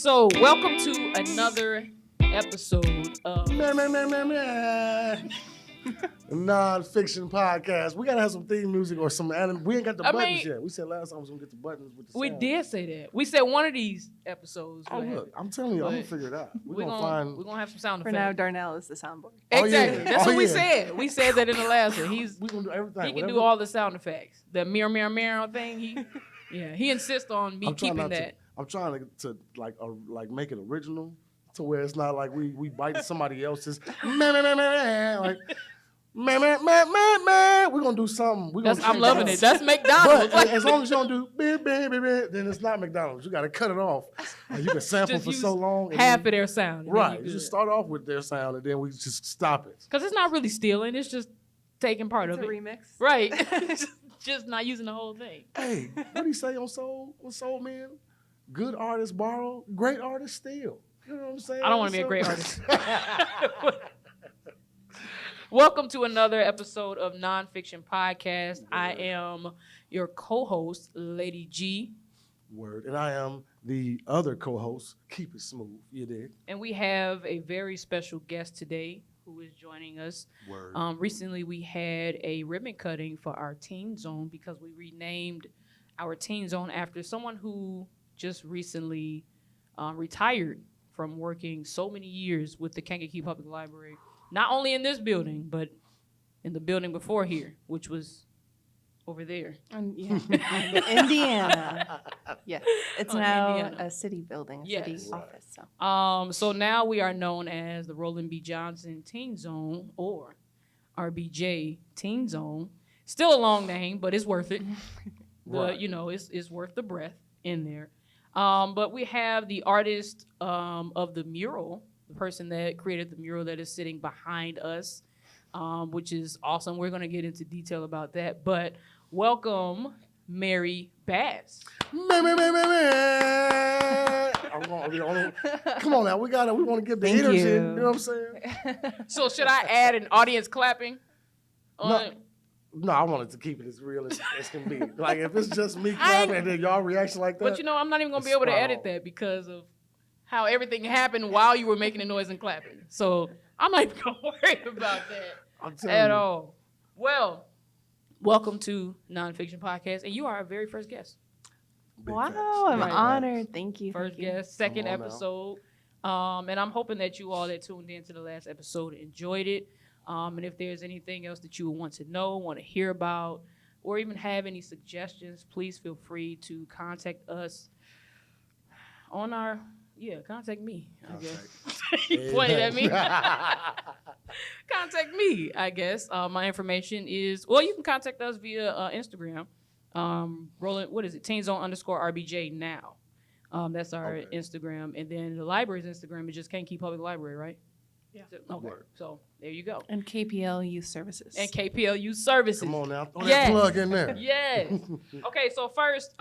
So, welcome to another episode of Non-fiction podcast. We gotta have some theme music or some anime. We ain't got the buttons yet. We said last time we was gonna get the buttons with the sound. We did say that. We said one of these episodes. Oh look, I'm telling you, I'm gonna figure it out. We're gonna have some sound effects. For now, Darnell is the soundboard. Exactly. That's what we said. We said that in the last one. We gonna do everything. He can do all the sound effects. The mirror thing. He insists on me keeping that. I'm trying to like make it original to where it's not like we biting somebody else's like we're gonna do something. I'm loving it. That's McDonald's. But as long as you don't do then it's not McDonald's. You gotta cut it off. You can sample for so long. Half of their sound. Right. You just start off with their sound and then we just stop it. Because it's not really stealing, it's just taking part of it. It's a remix. Right. Just not using the whole thing. Hey, what do you say on Soul Man? Good artists borrow, great artists steal. You know what I'm saying? I don't want to be a great artist. Welcome to another episode of Nonfiction Podcast. I am your co-host, Lady G. Word. And I am the other co-host, Keep It Smooth. You dig? And we have a very special guest today who is joining us. Word. Recently, we had a ribbon cutting for our Teen Zone because we renamed our Teen Zone after someone who just recently retired from working so many years with the Kankakee Public Library, not only in this building, but in the building before here, which was over there. Indiana. Yes. It's now Indiana. a city building, city office. So now we are known as the Roland B. Johnson Teen Zone, or RBJ Teen Zone. Still a long name, but it's worth it. Right. It's worth the breath in there. But we have the artist of the mural, the person that created the mural that is sitting behind us, which is awesome. We're going to get into detail about that. But welcome, Mary Bass. Come on now, we want to give the Thank energy. you. You know what I'm saying? So should I add an audience clapping? No, I wanted to keep it as real as can be. Like if it's just me clapping and then y'all reaction like that. But I'm not even going to be able to edit that because of how everything happened while you were making the noise and clapping. So I'm not even going to worry about that at all. Well, welcome to Nonfiction Podcast, and you are our very first guest. Wow, I'm honored. Thank you. First guest, second episode. And I'm hoping that you all that tuned in to the last episode enjoyed it. And if there's anything else that you would want to know, want to hear about, or even have any suggestions, please feel free to contact us on our, contact me, I guess. He pointed at me. Contact me, I guess. My information is, you can contact us via Instagram. Roland, what is it? TeenZone_RBJ now. That's our Instagram. And then the library's Instagram is just Kankakee Public Library, right? Yeah. Okay. Word. So there you go. And KPL Youth Services. And KPL Youth Services. Come on now, throw that plug in there. Yes. Okay, so first,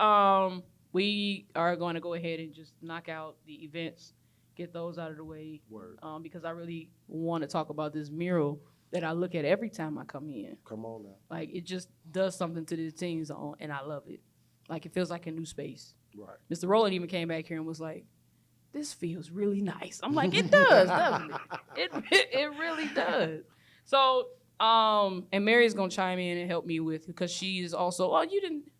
we are going to go ahead and just knock out the events, get those out of the way. Word. Because I really want to talk about this mural that I look at every time I come in. Come on now. Like it just does something to the Teen Zone, and I love it. Like it feels like a new space. Right. Mr. Roland even came back here and was like, this feels really nice. I'm like, it does, doesn't it? It really does. So, and Mary's gonna chime in and help me with, because she is also. Oh, you didn't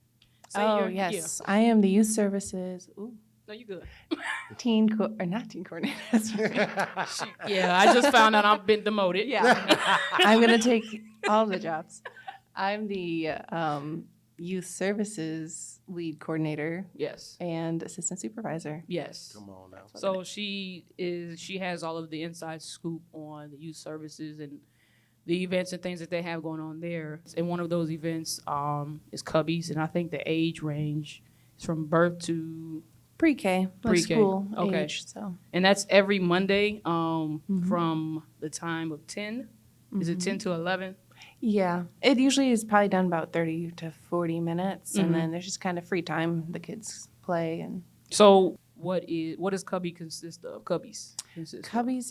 say yes, I am the Youth Services. Ooh. No, you good. Not teen coordinator. I just found out I've been demoted. Yeah, I'm gonna take all the jobs. I'm the Youth Services lead coordinator. Yes. And assistant supervisor. Yes. Come on now. So she has all of the inside scoop on the youth services and the events and things that they have going on there. And one of those events is Cubbies, and I think the age range is from birth to pre-K, school age. So. And that's every Monday from the time of 10. Is it 10 to 11? Yeah, it usually is probably done about 30 to 40 minutes, and then there's just kind of free time. The kids play. And so what does Cubby consist of? Cubbies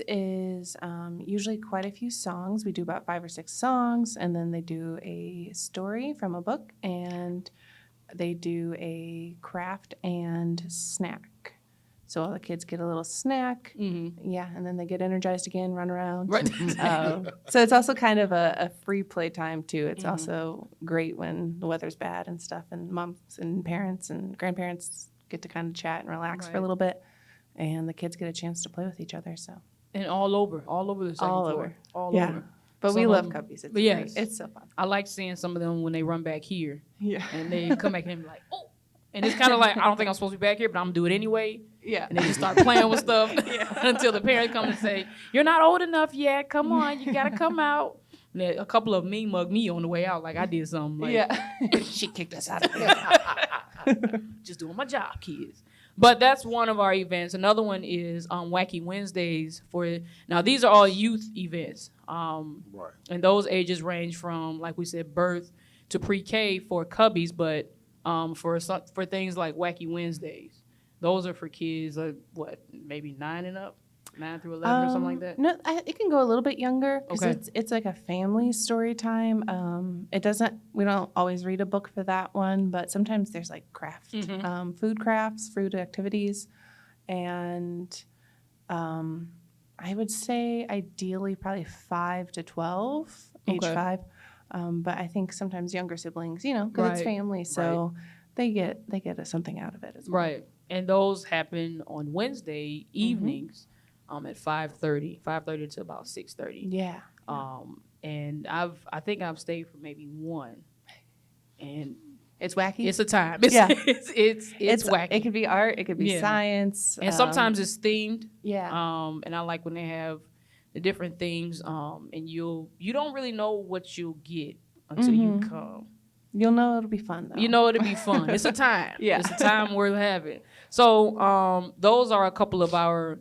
is usually quite a few songs. We do about 5 or 6 songs, and then they do a story from a book, and they do a craft and snack. So all the kids get a little snack. Mm-hmm. Yeah, and then they get energized again, run around. Right. So it's also kind of a free play time too. It's Mhm. also great when the weather's bad and stuff, and moms and parents and grandparents get to kind of chat and relax for a Right. little bit, and the kids get a chance to play with each other. So, And all over the second All floor. over. All Yeah. over. but we Some of love them- cubbies. It's but yes. great. It's so fun. I like seeing some of them when they run back here Yeah, and they come back and be like, oh. And it's kind of like, I don't think I'm supposed to be back here, but I'm going to do it anyway. yeah. And they just start playing with stuff until the parents come and say, you're not old enough yet. Come on, you got to come out. And then a couple of them mug me on the way out like I did something. Like, Yeah. she kicked us out of there. Just doing my job, kids. But that's one of our events. Another one is Wacky Wednesdays. Now, these are all youth events. Right. And those ages range from, like we said, birth to pre-K for cubbies, but for things like Wacky Wednesdays, those are for kids, maybe 9 and up, 9 through 11 or something like that. No, it can go a little bit younger because Okay. it's like a family story time. We don't always read a book for that one, but sometimes there's like craft, Mhm. food crafts, food activities, and I would say ideally probably 5 to 12, age Okay. 5. But I think sometimes younger siblings, because it's Right. family, so they get something out of it as well. Right. And those happen on Wednesday evenings at 5:30 to about 6:30. Yeah. And I think I've stayed for maybe one. And It's wacky. it's a time. Yeah. It's wacky. It could be art. It could be Yeah. science. And sometimes it's themed. yeah. And I like when they have the different things. And you don't really know what you'll get until you come. You'll know it'll be fun though. You know it'll be fun. It's a time. Yeah. It's a time worth having. So those are a couple of our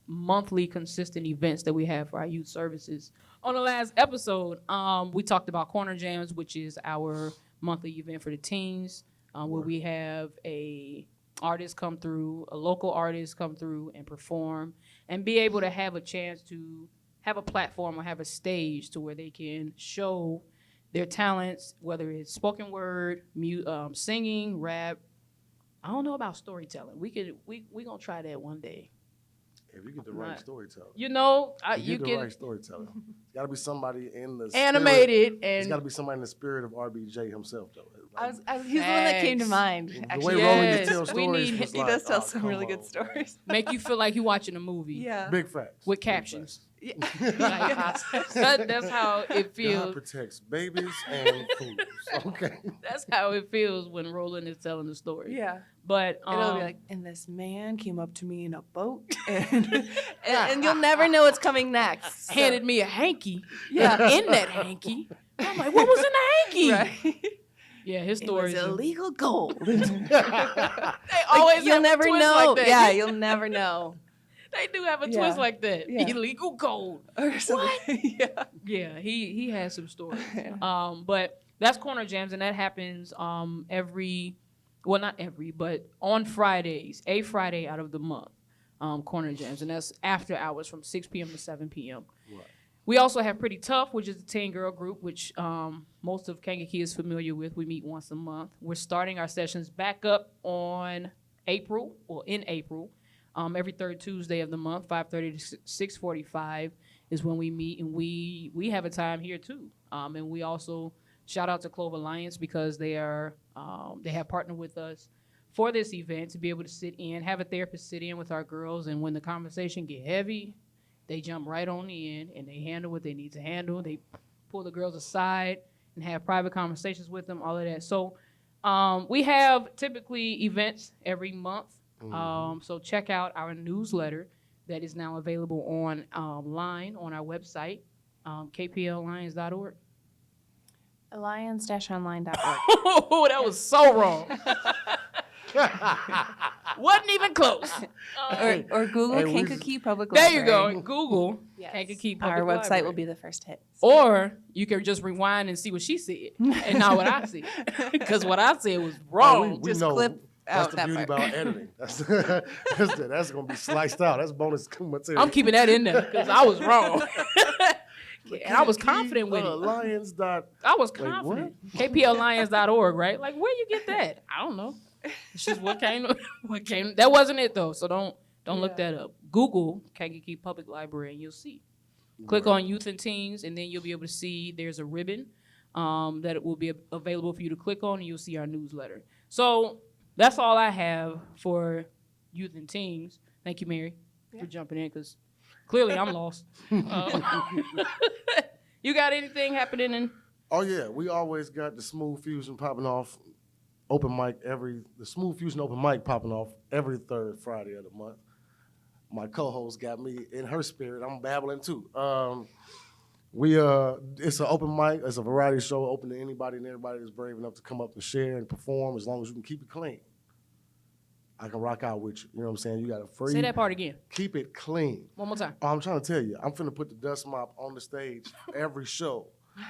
monthly consistent events that we have for our youth services. On the last episode, we talked about Corner Jams, which is our monthly event for the teens, where we have a local artist come through and perform and be able to have a chance to have a platform or have a stage to where they can show their talents, whether it's spoken word, singing, rap. I don't know about storytelling. We gonna try that one day. If you get the right storyteller. You know, If you get the can right storyteller. It's got to be somebody in the animated It's got to and be somebody in the spirit of RBJ himself, though. he's the one that came to Facts. mind. The Actually, way Roland Yes, can tell we stories, need- was he like, does tell oh, some come really good on, stories. make you feel like you're watching a movie. Yeah. Big facts. With Big captions. Yeah. That's how it facts. God feels. protects babies and fools. Okay. That's how it feels when Roland is telling the story. Yeah. But It'll be like, and this man came up to me in a boat, and you'll never know what's coming next. So- handed me a hanky. Yeah. In that hanky. I'm like, what was in the hanky? Right. Yeah, his It story was is illegal gold. They Like, always you'll have never a twist know. like that. Yeah, you'll never know. They do have a Yeah. twist like that. Yeah. Illegal gold. Or something. Yeah. Yeah, he has some stories. Yeah. But that's Corner Jams, and that happens not every, but on Fridays, a Friday out of the month, Corner Jams, and that's after hours from 6 p.m. to 7 p.m. Right. We also have Pretty Tough, which is a teen girl group, which most of Kankakee is familiar with. We meet once a month. We're starting our sessions back up in April. Every third Tuesday of the month, 5:30 to 6:45 is when we meet, and we have a time here too. And we also shout out to Clover Alliance because they have partnered with us for this event to be able to have a therapist sit in with our girls, and when the conversation get heavy, they jump right on in and they handle what they need to handle. They pull the girls aside and have private conversations with them, all of that. So we have typically events every month. So check out our newsletter that is now available online on our website, kpllions.org. Alliance-online.org. Oh, that was so wrong. Wasn't even close. Or Google Hey, we There Kankakee Public you Library. go. Google Yes. Kankakee Public Our website Library. will be the first hit. Or you can just rewind and see what she said and not what I said. Because what I said was wrong. we Just know. clip That's out the that beauty part. about editing. That's going to be sliced out. That's bonus material. I'm keeping that in there because I was wrong. And I was confident with it. Lions. I was Wait, confident. KPLLions.org, right? Like, where you get that? I don't know. It's just what came. That wasn't it though. So Don't look that up. Google Kankakee Public Library and you'll see. Click on Youth and Teens, and then you'll be able to see there's a ribbon that will be available for you to click on, and you'll see our newsletter. So that's all I have for Youth and Teens. Thank you, Mary, for jumping in, because clearly I'm lost. You got anything happening in? Oh yeah, we always got the Smooth Fusion popping off. The Smooth Fusion open mic popping off every third Friday of the month. My co-host got me in her spirit. I'm babbling too. It's an open mic. It's a variety show open to anybody and everybody that's brave enough to come up and share and perform, as long as you can keep it clean. I can rock out with you. You know what I'm saying? You got a free. Say that part again. Keep it clean. One more time. Oh, I'm trying to tell you, I'm finna put the dust mop on the stage every show.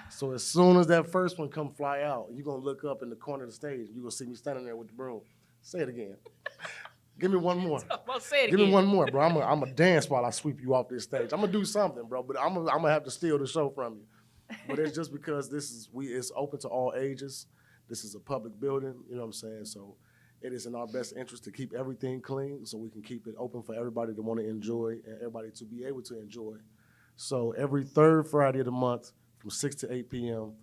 So as soon as that first one come fly out, you're gonna look up in the corner of the stage. You're gonna see me standing there with the broom. Say it again. Give me one more. Well, say it Give again. me one more, bro. I'm a dance while I sweep you off this stage. I'm gonna do something, bro, but I'm gonna have to steal the show from you. But it's just because it's open to all ages. This is a public building, you know what I'm saying? So it is in our best interest to keep everything clean so we can keep it open for everybody to want to enjoy and everybody to be able to enjoy. So every third Friday of the month from 6 to 8 p.m.,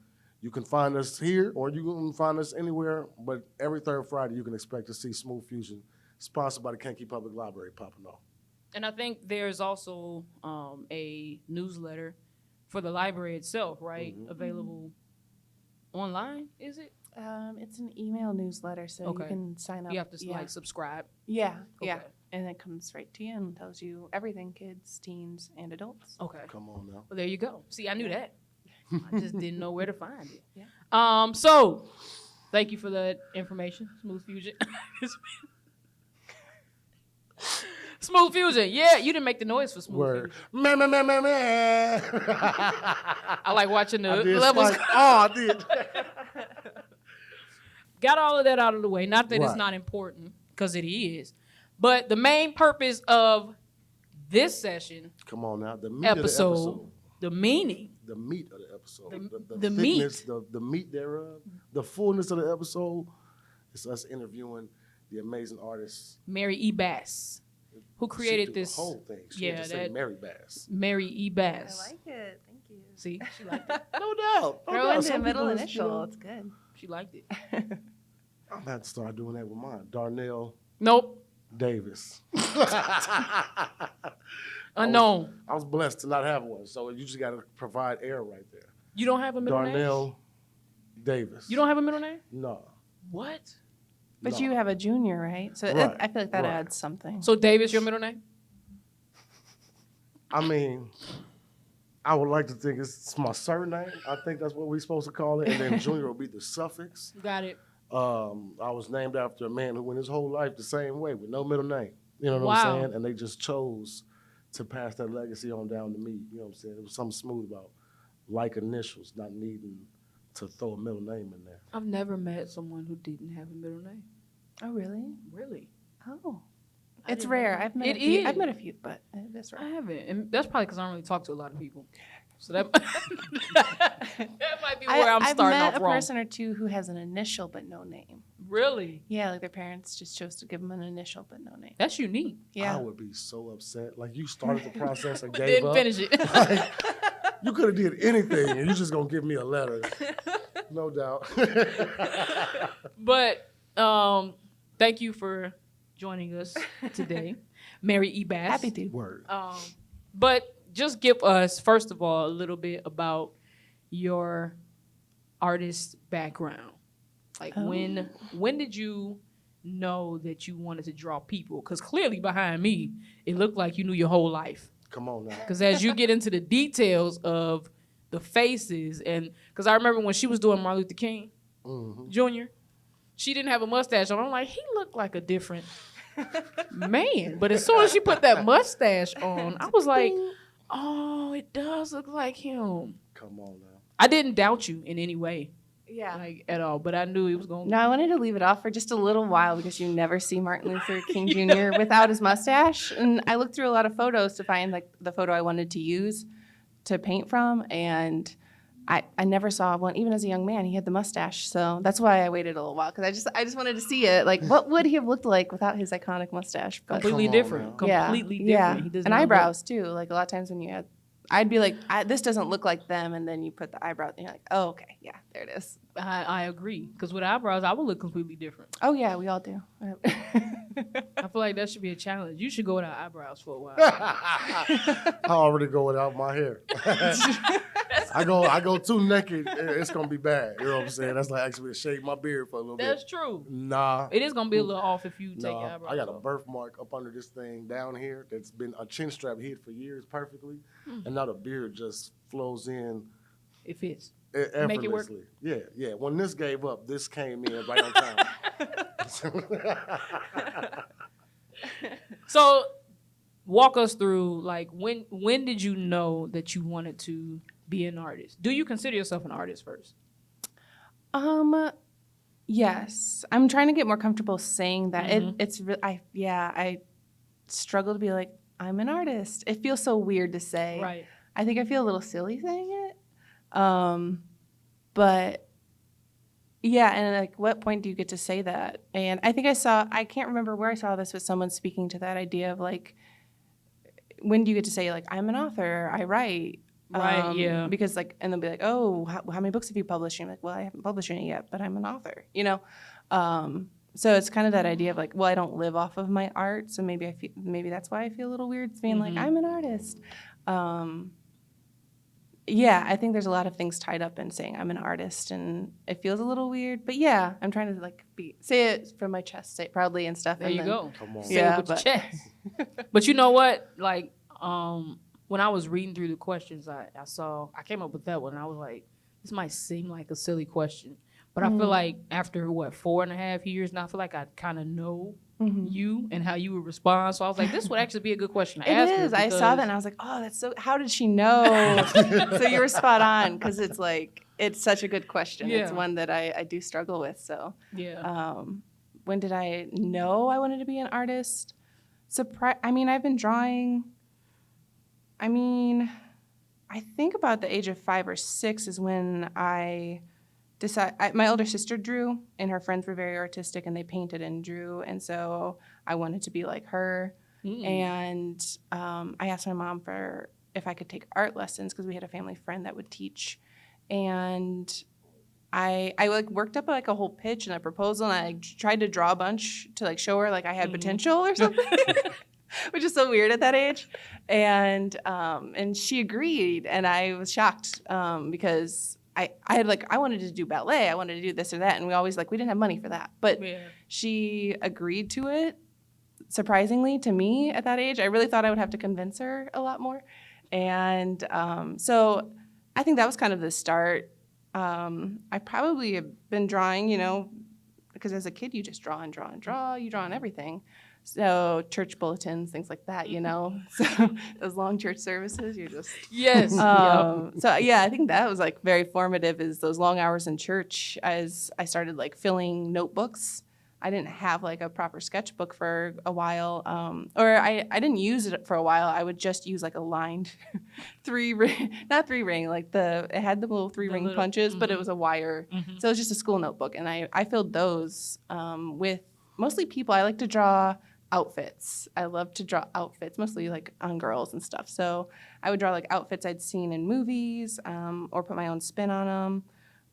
you can find us here or you can find us anywhere, but every third Friday you can expect to see Smooth Fusion, sponsored by the Kankakee Public Library, popping off. And I think there's also a newsletter for the library itself, right? Mm-hmm. Available online, is it? It's an email newsletter, so Okay. you can sign up. You have to like subscribe. Yeah, Okay. and it comes right to you and tells you everything: kids, teens, and adults. Okay. Come on now. Well, there you go. See, I knew that. I just didn't know where to find it. Yeah. So thank you for that information, Smooth Fusion. Smooth Fusion. Yeah, you didn't make the noise for Smooth Word. Fusion. Meh. I like watching the I did levels. spike. Oh, I did. Got all of that out of the way. Not that it's Right. not important, because it is. But the main purpose of this session, Come on now. The meat episode, of the episode. the meaning, The meat of the episode. The thickness, meat. the meat thereof, the fullness of the episode. It's us interviewing the amazing artist Mary E. Bass, who She created did this. the whole thing. She yeah, had to say that- Mary Bass. Mary E. Bass. I like it. Thank you. See, she liked it. No doubt. No Throw doubt. in Some the middle people, initial. It's good. She liked it. I'm about to start doing that with mine. Darnell Nope. Davis. Unknown. I was blessed to not have one, so you just got to provide air right there. You don't have a middle name? Darnell Davis. You don't have a middle name? No. What? But no. you have a junior, right? So Right, I feel like that right. adds something. So Davis, your middle name? I mean, I would like to think it's my surname. I think that's what we're supposed to call it. And then junior will be the suffix. Got it. I was named after a man who went his whole life the same way with no middle name. You know what Wow. I'm saying? And they just chose to pass that legacy on down to me. You know what I'm saying? It was something smooth about like initials, not needing to throw a middle name in there. I've never met someone who didn't have a middle name. Oh, really? Really? Oh. I It's didn't rare. know. I've met It a few. is. I've met a few, but it is I rare. haven't. And that's probably because I don't really talk to a lot of people. So that, that might be where I'm I've starting met off a wrong. person or two who has an initial but no name. Really? Yeah, like their parents just chose to give them an initial but no name. That's unique. Yeah. I would be so upset. Like you started the process and But gave didn't up. finish it. Like, you could have did anything, and you just gonna give me a letter. No doubt. But thank you for joining us today, Mary E. Bass. Happy to. Word. But just give us, first of all, a little bit about your artist background. Like when did you know that you wanted to draw people? Because clearly behind me, it looked like you knew your whole life. Come on now. Because as you get into the details of the faces, and because I remember when she was doing Martin Luther King Jr., she didn't have a mustache on. I'm like, he looked like a different man. But as soon as she put that mustache on, I was like, oh, it does look like him. Come on now. I didn't doubt you in any way, Yeah. like at all, but I knew he was going to. No, I wanted to leave it off for just a little while because you never see Martin Luther King Jr. without his mustache. And I looked through a lot of photos to find like the photo I wanted to use to paint from, and I never saw one, even as a young man. He had the mustache, so that's why I waited a little while, because I just wanted to see it. Like, what would he have looked like without his iconic mustache? But Completely Come on different. now. yeah, Completely yeah, different. He does and not look- eyebrows too. Like a lot of times when you had, I'd be like, this doesn't look like them, and then you put the eyebrow, and you're like, oh, okay, yeah, there it is. I agree. Because with eyebrows, I would look completely different. Oh yeah, we all do. I feel like that should be a challenge. You should go without eyebrows for a while. I already go without my hair. I go too naked, it's gonna be bad. You know what I'm saying? That's like actually to shave my beard for a little That's bit. true. Nah. It is gonna be a little off if you take your Nah, eyebrows I got a off. birthmark up under this thing down here that's been a chin strap hid for years perfectly, and now the beard just flows in It fits. effortlessly. Make it work. Yeah. When this gave up, this came in right on time. So, walk us through, like, when did you know that you wanted to be an artist? Do you consider yourself an artist first? Yes, I'm trying to get more comfortable saying that. Mhm. I struggle to be like, I'm an artist. It feels so weird to say. Right. I think I feel a little silly saying it. But yeah, and like, what point do you get to say that? And I think I can't remember where I saw this, with someone speaking to that idea of like, when do you get to say like, I'm an author, I write? Right, yeah. Because like, and they'll be like, oh, how many books have you published? And I'm like, well, I haven't published any yet, but I'm an author, you know? So it's kind of that idea of like, well, I don't live off of my art, so maybe that's why I feel a little weird being like, I'm an artist. Yeah, I think there's a lot of things tied up in saying I'm an artist, and it feels a little weird. But yeah, I'm trying to like say it from my chest, say it proudly and stuff. There and you then, go. Come on. Say Yeah, it with your but- chest. But you know what? Like, when I was reading through the questions, I came up with that one. And I was like, this might seem like a silly question, but I feel like after 4.5 years now, I feel like I kind of know you and how you would respond. So I was like, this would actually be a good question to ask. It her is. I saw that and I was like, oh, that's so. How did she know? So you were spot on, because it's like, it's such a good question. It's Yeah. one that I do struggle with. So Yeah. when did I know I wanted to be an artist? I've been drawing. I think about the age of 5 or 6 is when I decided. My older sister drew, and her friends were very artistic, and they painted and drew, and so I wanted to be like her. And I asked my mom if I could take art lessons, because we had a family friend that would teach, and I like worked up like a whole pitch and a proposal, and I like tried to draw a bunch to like show her like I had potential or something. Which is so weird at that age. And she agreed, and I was shocked because I wanted to do ballet, I wanted to do this or that, and we didn't have money for that. But Yeah. she agreed to it, surprisingly to me at that age. I really thought I would have to convince her a lot more. And so I think that was kind of the start. I probably have been drawing, because as a kid you just draw and draw and draw. You draw on everything. So church bulletins, things like that, So those long church services, you're just Yes. So yeah, I think that was like very formative, is those long hours in church, as I started like filling notebooks. I didn't have like a proper sketchbook for a while, or I didn't use it for a while. I would just use like a lined not 3-ring, like it had the little 3-ring little- punches, but it was a wire. Mhm. So it was just a school notebook, and I filled those with mostly people. I like to draw outfits. I love to draw outfits, mostly like on girls and stuff. So I would draw like outfits I'd seen in movies, or put my own spin on them.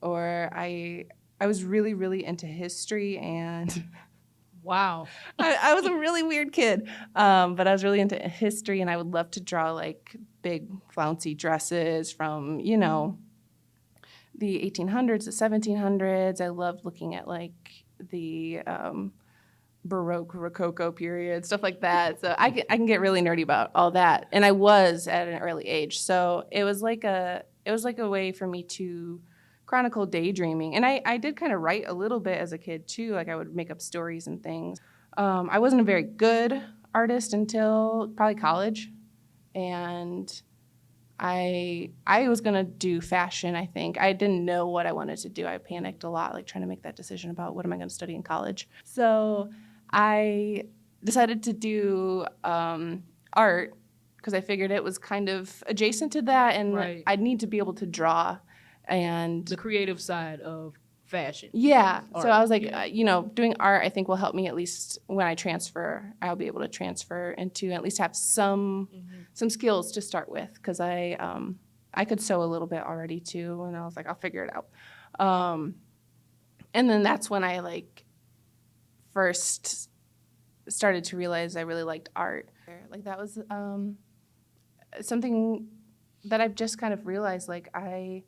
Or I was really, really into history, and Wow. I was a really weird kid, but I was really into history, and I would love to draw like big flouncy dresses from, the 1800s, the 1700s. I loved looking at like the Baroque, Rococo period, stuff like that. So I can get really nerdy about all that, and I was at an early age. So it was like a way for me to chronicle daydreaming, and I did kind of write a little bit as a kid too. Like I would make up stories and things. I wasn't a very good artist until probably college, and I was gonna do fashion. I think I didn't know what I wanted to do. I panicked a lot, like trying to make that decision about what am I going to study in college. So I decided to do art, because I figured it was kind of adjacent to that, and Right. I'd need to be able to draw. And The creative side of fashion. yeah, Art, so I was like, yeah. doing art I think will help me at least when I transfer. I'll be able to transfer into at least have some skills to start with, because I could sew a little bit already too, and I was like, I'll figure it out. And then that's when I like first started to realize I really liked art. Like that was something that I've just kind of realized. Like I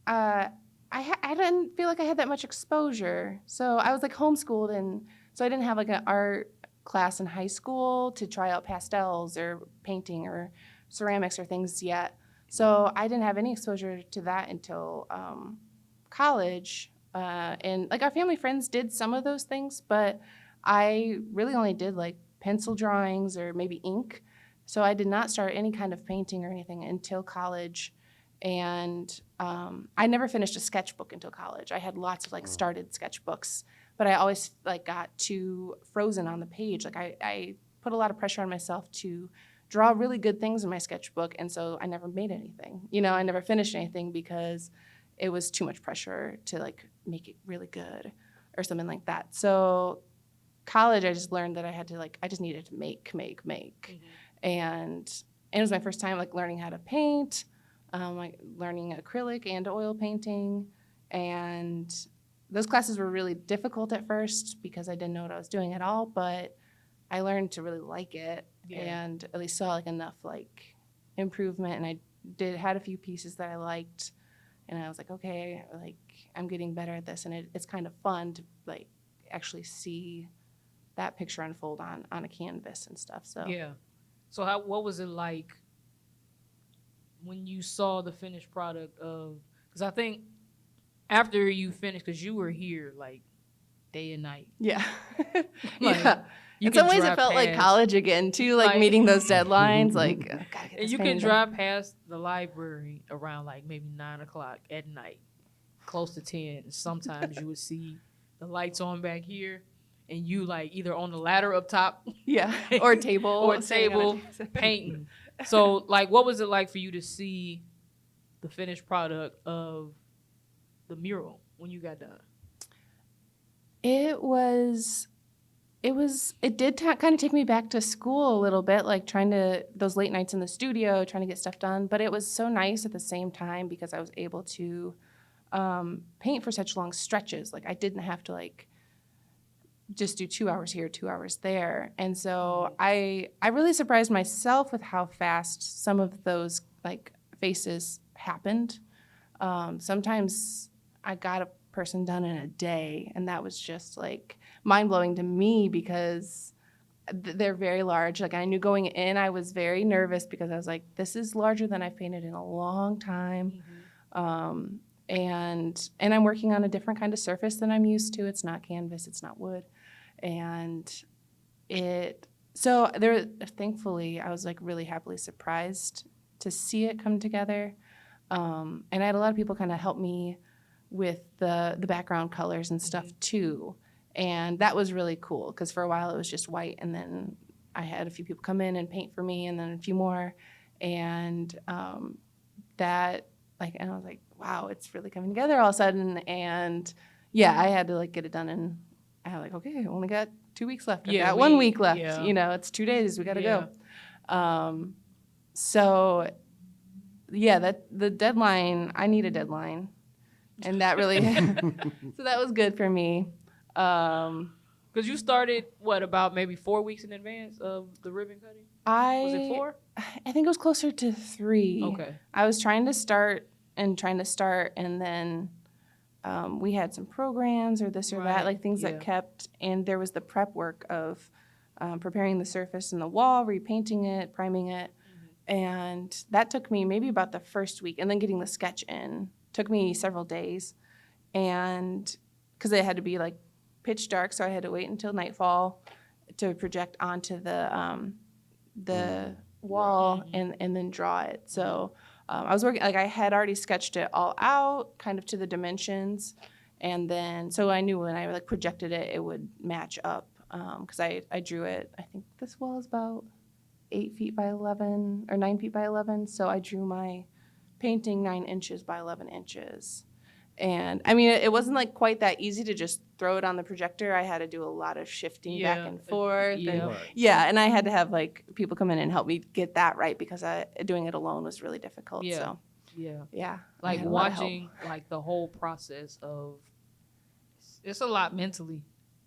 didn't feel like I had that much exposure. So I was like homeschooled, and so I didn't have like an art class in high school to try out pastels or painting or ceramics or things yet. So I didn't have any exposure to that until college. And like our family friends did some of those things, but I really only did like pencil drawings or maybe ink. So I did not start any kind of painting or anything until college. And I never finished a sketchbook until college. I had lots of like started sketchbooks, but I always like got too frozen on the page. Like I put a lot of pressure on myself to draw really good things in my sketchbook, and so I never made anything. I never finished anything because it was too much pressure to like make it really good or something like that. So college, I just learned that I had to like, I just needed to make. And it was my first time like learning how to paint, like learning acrylic and oil painting. And those classes were really difficult at first because I didn't know what I was doing at all, but I learned to really like it and at least saw like enough like improvement. And I had a few pieces that I liked, and I was like, okay, like I'm getting better at this. And it's kind of fun to like actually see that picture unfold on a canvas and stuff. So Yeah. So what was it like when you saw the finished product of? Because I think after you finished, because you were here like day and night. yeah. Like, yeah. You In some ways, it drive felt like past- college again, too, like meeting those deadlines. Like, gotta get And this you painted could done. drive past the library around like maybe 9:00 at night, close to 10. And sometimes you would see the lights on back here, and you like either on the ladder up top Yeah. Or a table. or a standing on table painting. So like, what was it like for you to see the finished product of the mural when you got done? It did kind of take me back to school a little bit, like those late nights in the studio, trying to get stuff done. But it was so nice at the same time because I was able to paint for such long stretches. Like I didn't have to like just do 2 hours here, 2 hours there. And so I really surprised myself with how fast some of those like faces happened. Sometimes I got a person done in a day, and that was just like mind-blowing to me because they're very large. Like I knew going in, I was very nervous because I was like, this is larger than I've painted in a long time. And I'm working on a different kind of surface than I'm used to. It's not canvas, it's not wood. And thankfully I was like really happily surprised to see it come together. And I had a lot of people kind of help me with the background colors and stuff too. And that was really cool because for a while it was just white, and then I had a few people come in and paint for me, and then a few more. And and I was like, wow, it's really coming together all of a sudden. And yeah, I had to like get it done, and I was like, okay, I only got 2 weeks left. I got 1 week left. Yeah. It's 2 days. We got to go. So yeah, the deadline, I need a deadline. And that really, so that was good for me. Because you started about maybe 4 weeks in advance of the ribbon cutting? Was it 4? I think it was closer to 3. Okay. I was trying to start, and then we had some programs or this or that, like things that kept, and there was the prep work of preparing the surface and the wall, repainting it, priming it. And that took me maybe about the first week, and then getting the sketch in took me several days. And because it had to be like pitch dark, so I had to wait until nightfall to project onto the wall and then draw it. So I was working, like I had already sketched it all out, kind of to the dimensions. And then, so I knew when I like projected it, it would match up. Because I drew it, I think this wall is about 8 feet by 11 or 9 feet by 11. So I drew my painting 9 inches by 11 inches. And I mean, it wasn't like quite that easy to just throw it on the projector. I had to do a lot of shifting back and forth. Yeah. And, Right. yeah, and I had to have like people come in and help me get that right because doing it alone was really difficult. Yeah. So Yeah. yeah, I Like had a lot of help. watching like the whole process of it's a lot mentally.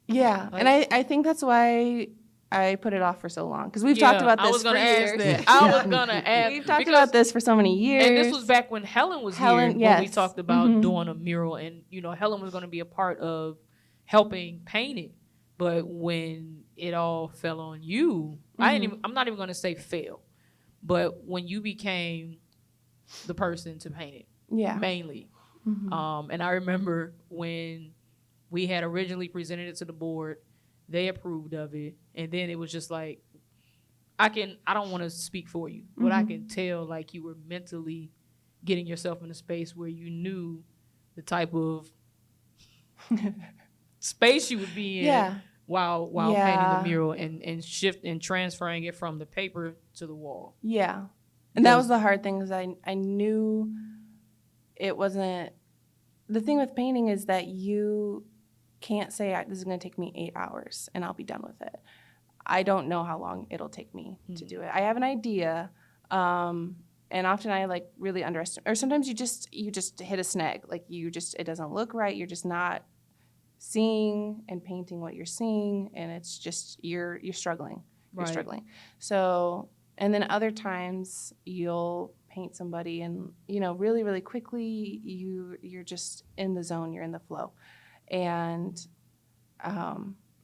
Yeah, Like- and I think that's why I put it off for so long because we've talked about this I was gonna for ask years. that. I was gonna ask. We've talked because- about this for so many years. And this was back when Helen was here when we yes. talked about Mhm. doing a mural, and Helen was going to be a part of helping paint it. But when it all fell on you, I'm not even going to say fail, but when you became the person to paint it, Yeah. mainly. Mhm. And I remember when we had originally presented it to the board, they approved of it, and then it was just like, I don't want to speak for you, but I can tell like you were mentally getting yourself in a space where you knew the type of space you would be in Yeah. while painting Yeah. the mural and transferring it from the paper to the wall. Yeah. And that Because- was the hard thing because I knew it wasn't. The thing with painting is that you can't say, this is going to take me 8 hours and I'll be done with it. I don't know how long it'll take me to do it. I have an idea. And often I like really underestimate, or sometimes you just hit a snag. Like it doesn't look right. You're just not seeing and painting what you're seeing. And it's just, you're struggling. You're Right. struggling. So, and then other times you'll paint somebody and, really, really quickly you're just in the zone, you're in the flow. And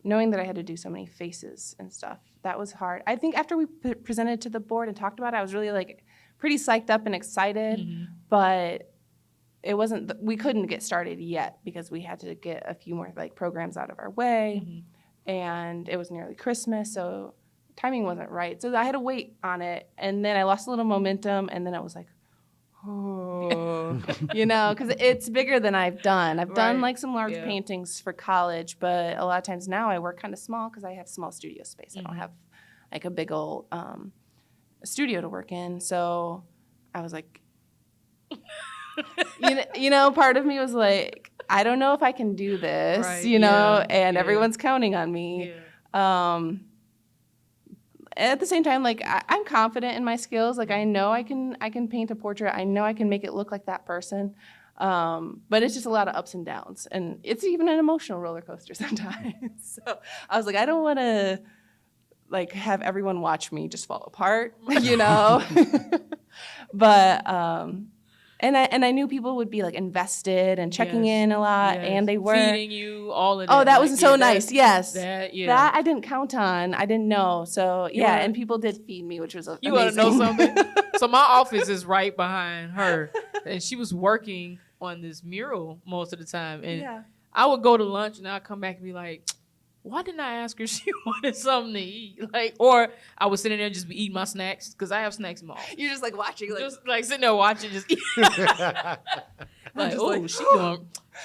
knowing that I had to do so many faces and stuff, that was hard. I think after we presented to the board and talked about it, I was really like pretty psyched up and excited, but it wasn't, we couldn't get started yet because we had to get a few more like programs out of our way, and it was nearly Christmas, so timing wasn't right. So I had to wait on it, and then I lost a little momentum, and then I was like, oh, because it's bigger than I've done. I've done Right. like some large Yeah. paintings for college, but a lot of times now I work kind of small because I have small studio space. I don't have like a big old studio to work in. So I was like, part of me was like, I don't know if I can do this, Right, and yeah. everyone's counting on me. At the same time, like I'm confident in my skills. Like I know I can paint a portrait. I know I can make it look like that person. But it's just a lot of ups and downs, and it's even an emotional roller coaster sometimes. So I was like, I don't want to like have everyone watch me just fall apart, But and I knew people would be like invested and checking Yes, in a lot, yes. and they were feeding you all of that. Oh, that Like, was so yeah, nice. Yes. That I didn't count on. I didn't know. So, You yeah, wanna- and people did feed me, which was You want to know amazing. something? So my office is right behind her, and she was working on this mural most of the time. And Yeah. I would go to lunch, and I'd come back and be like, why didn't I ask her if she wanted something to eat? Like, or I was sitting there and just be eating my snacks because I have snacks in my office. You're just like watching. Like, Just like sitting there watching, just eat. Like, just oh, like, she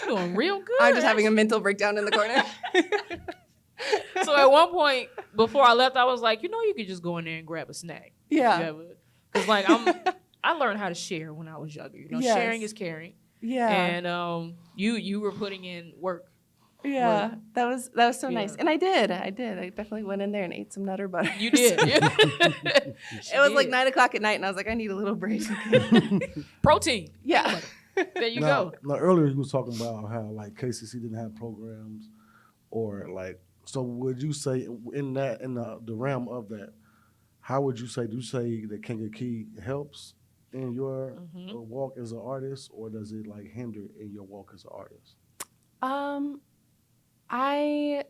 doing real good. I'm just having a mental breakdown in the corner. So at one point before I left, I was like, you could just go in there and grab a snack. Yeah. Because like I learned how to share when I was younger. Yes. Sharing is caring. Yeah. And you were putting in work. Yeah. That was so Yeah. nice. And I did. I definitely went in there and ate some Nutter Butter. You did. It was like 9:00 at night, and I was like, I need a little break. Protein. Yeah. There you now, go. Now, earlier you was talking about how like KCC didn't have programs, or like, so would you say in the realm of that, how would you say? Do you say that King of Key helps in your walk as an artist, or does it like hinder in your walk as an artist? I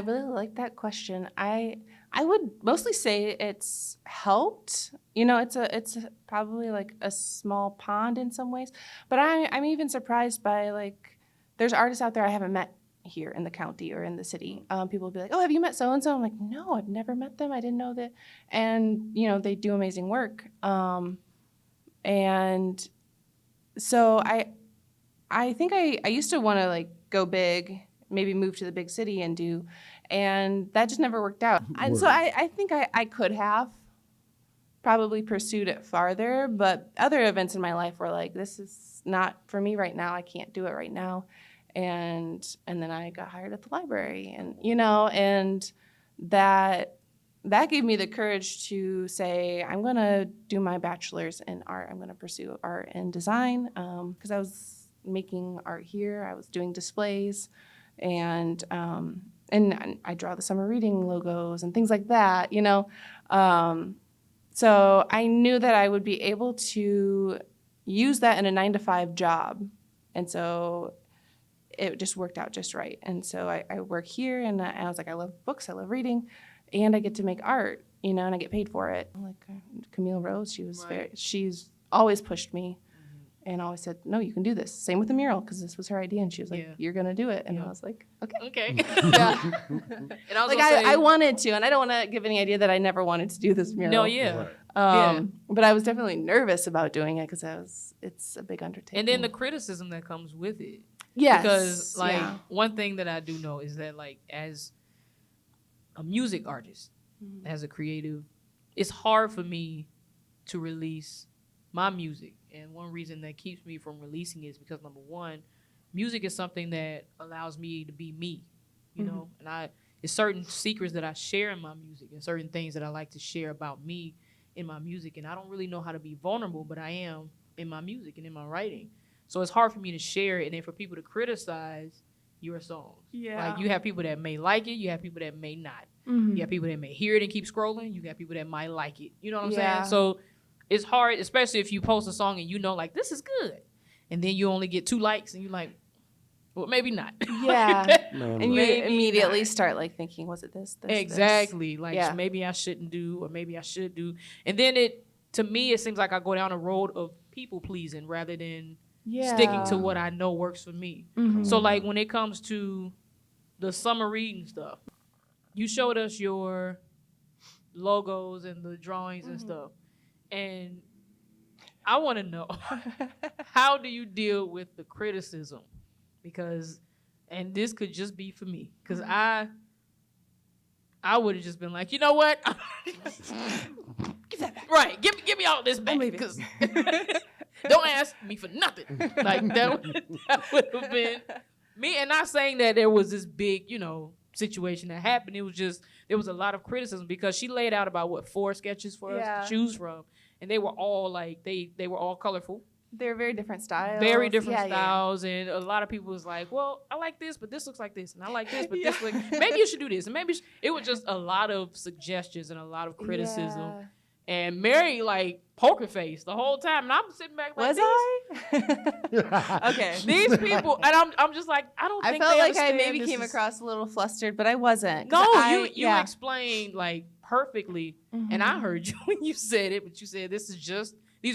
really like that question. I would mostly say it's helped. It's probably like a small pond in some ways, but I'm even surprised by like there's artists out there I haven't met here in the county or in the city. People will be like, "Oh, have you met so and so?" I'm like, "No, I've never met them. I didn't know that." And they do amazing work. And so I think I used to want to like go big, maybe move to the big city and that just never worked out. And so I think I could have, probably pursued it farther, but other events in my life were like, this is not for me right now. I can't do it right now. And then I got hired at the library, and and that gave me the courage to say, I'm going to do my bachelor's in art. I'm going to pursue art and design, because I was making art here. I was doing displays, and I draw the summer reading logos and things like that, So I knew that I would be able to use that in a 9-to-5 job. And so it just worked out just right. And so I work here, and I was like, I love books, I love reading, and I get to make art, and I get paid for it. Like Camille Rose, she's always pushed me and always said, no, you can do this. Same with the mural, because this was her idea, and she was like, you're going to do it. And I was like, okay. Okay. Yeah. And I was like say, I wanted to, and I don't want to give any idea that I never wanted to do this mural. No, yeah. Right. But I was definitely nervous about doing it, because it's a big undertaking. And then the criticism that comes with it. Yes. Because one thing that I do know is that as a music artist, as a creative, it's hard for me to release my music. And one reason that keeps me from releasing it is because, number one, music is something that allows me to be me, you know, and it's certain secrets that I share in my music and certain things that I like to share about me in my music. And I don't really know how to be vulnerable, but I am in my music and in my writing. So it's hard for me to share it, and then for people to criticize your songs. Yeah. Like, you have people that may like it, you have people that may not. Mm-hmm. You have people that may hear it and keep scrolling, you got people that might like it. You know what I'm Yeah. saying? So it's hard, especially if you post a song and like, this is good. And then you only get 2 likes, and you're like, well, maybe not. Yeah. Man, And you Maybe immediately not. start think, was it this? Exactly. This? Like, Yeah. maybe I shouldn't do, or maybe I should do. And then to me, it seems like I go down a road of people pleasing rather than sticking to what I know works for me. Mm-hmm. So like, when it comes to the summer reading stuff, you showed us your logos and the drawings and stuff. And I want to know, how do you deal with the criticism? Because, and this could just be for me, because I would have just been like, you know what? Give that back. Right. Give me all this back. Because don't ask me for nothing. Like, that would have been me. And not saying that there was this big, situation that happened. It was just, there was a lot of criticism, because she laid out about 4 sketches for us to choose from. And they were all they were all colorful. They're very different styles. Very different styles. And a lot of people was like, well, I like this, but this looks like this. And I like this, but this maybe you should do this. And maybe it was just a lot of suggestions and a lot of criticism. Yeah. And Mary, poker face the whole time. And I'm sitting back like, Was I? Okay. These people, and I'm just like, I don't I think felt they like I understand maybe this came is- across a little flustered, but I wasn't. No, 'Cause you explained perfectly. Mm-hmm. And I heard you when you said it, but you said these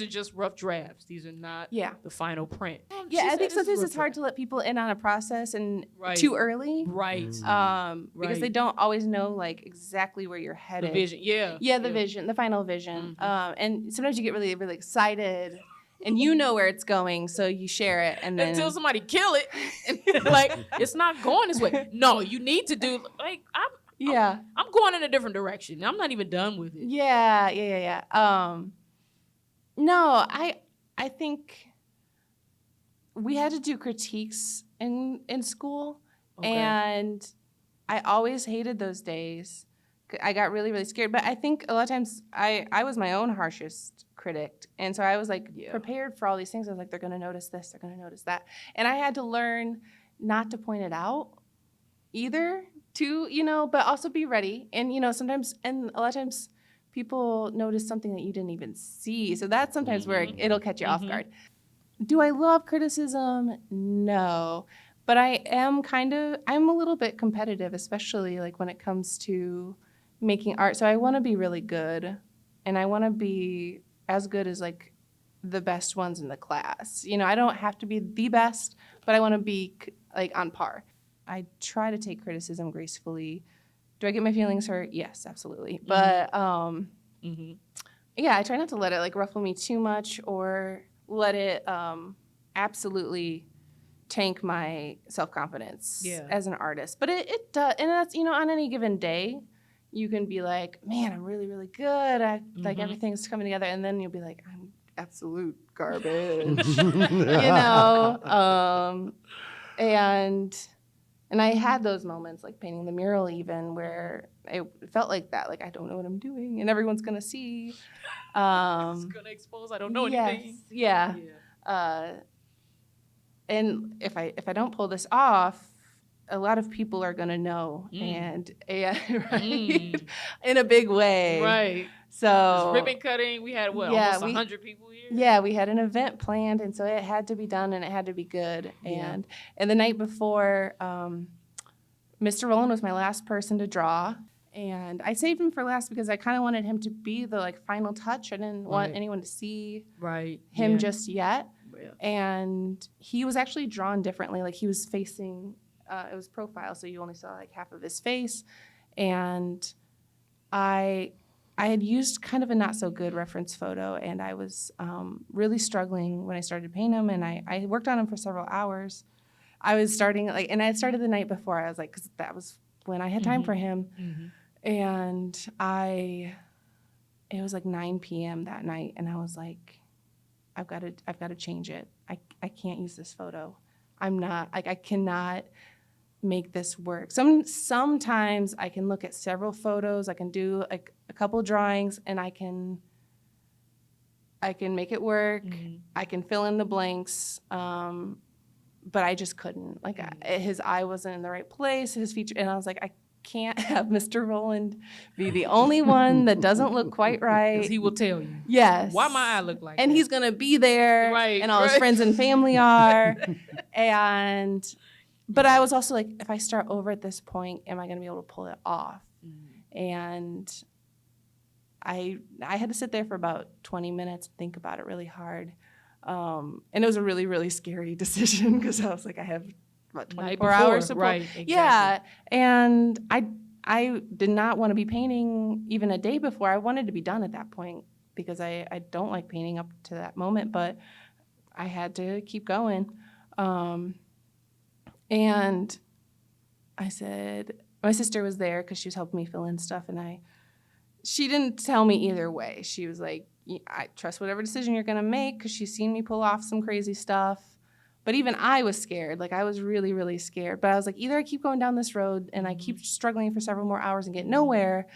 are just rough drafts. These are not the final print. Yeah, I think sometimes it's hard to let people in on a process and too early. Right. Because they don't always know exactly where you're headed. The vision. Yeah. Yeah, the vision, the final vision. Mhm. And sometimes you get really, really excited and you know where it's going, so you share it, and then Until somebody kill it, and it's not going this way. No, you need to do I'm going in a different direction. I'm not even done with it. Yeah. No, I think we had to do critiques in school, Okay. and I always hated those days. I got really, really scared. But I think a lot of times I was my own harshest critic, and so I was prepared for all these things. I was like, they're going to notice this, they're going to notice that, and I had to learn not to point it out either. But also be ready. And, sometimes, and a lot of times people notice something that you didn't even see. So that's sometimes where it'll catch you off guard. Do I love criticism? No. But I'm a little bit competitive, especially when it comes to making art. So I want to be really good, and I want to be as good as the best ones in the class. I don't have to be the best, but I want to be on par. I try to take criticism gracefully. Do I get my feelings hurt? Yes, absolutely. But yeah, I try not to let it like ruffle me too much or let it absolutely tank my self-confidence as an artist. But it does, and that's, on any given day, you can be like, man, I'm really, really good. Like Mhm. everything's coming together. And then you'll be like, I'm absolute garbage, you know? And I had those moments like painting the mural even where it felt like that. Like, I don't know what I'm doing and everyone's going to see. It's gonna expose. I don't know anything. Yeah. And if I don't pull this off, a lot of people are gonna know, and right, in a big way. Right. So This ribbon cutting, we had almost 100 people here. Yeah, we had an event planned, and so it had to be done, and it had to be good. Yeah. And the night before, Mr. Rowland was my last person to draw. And I saved him for last because I kind of wanted him to be the like final touch. I didn't want anyone to see him just yet. Yeah. And he was actually drawn differently. Like he was facing, it was profile, so you only saw like half of his face. And I had used kind of a not so good reference photo, and I was really struggling when I started to paint him. And I worked on him for several hours. I was starting and I had started the night before. I was like, because that was when I had time for him. Mm-hmm. And it was like 9 p.m. that night, and I was like, I've got to change it. I can't use this photo. I'm not I cannot make this work. Sometimes I can look at several photos. I can do like a couple drawings, and I can make it work. Mm-hmm. I can fill in the blanks, but I just couldn't. Like his eye wasn't in the right place. His feature, and I was like, I can't have Mr. Rowland be the only one that doesn't look quite right. 'Cause he will tell you. Yes. Why my eye look like and that? He's going to be there. Right. And all his friends and family are. But I was also like, if I start over at this point, am I going to be able to pull it off? Mm. And I had to sit there for about 20 minutes and think about it really hard. And it was a really, really scary decision because I was like, I have about 24 hours to pull. Right, exactly. Yeah, and I did not want to be painting even a day before. I wanted to be done at that point because I don't like painting up to that moment, but I had to keep going. And I said, my sister was there because she was helping me fill in stuff, and she didn't tell me either way. She was like, I trust whatever decision you're going to make, because she's seen me pull off some crazy stuff. But even I was scared. Like, I was really, really scared. But I was like, either I keep going down this road and I keep struggling for several more hours and get nowhere,